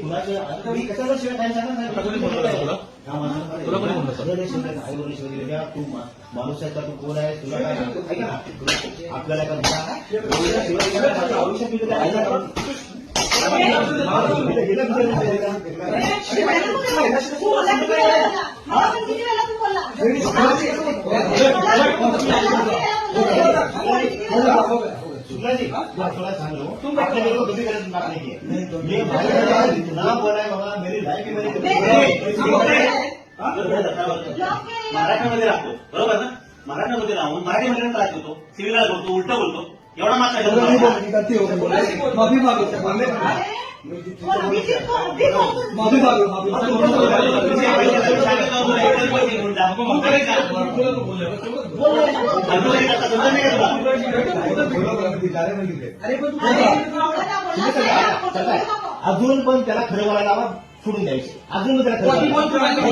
मी कशाला शिवाय काय सांगणार तुला कोणी म्हणलं तू माणूस आहे का तू कोण आहे तुला काय ऐका ना आपल्याला शुक्ला जी थोड़ा सांगो तुम अपने को कभी गलत बात नहीं की ये भाई ना बोला है बाबा मेरी भाई की मेरी मराठीमध्ये राहतो बरोबर ना मराठीमध्ये राहून मराठीमध्ये त्रास होतो सिव्हिलला बोलतो उलट बोलतो एवढा मात्र माफी मागो माफी मागो अजून पण त्याला खरं बोलायला सोडून द्यायचे अजून पण त्याला खरं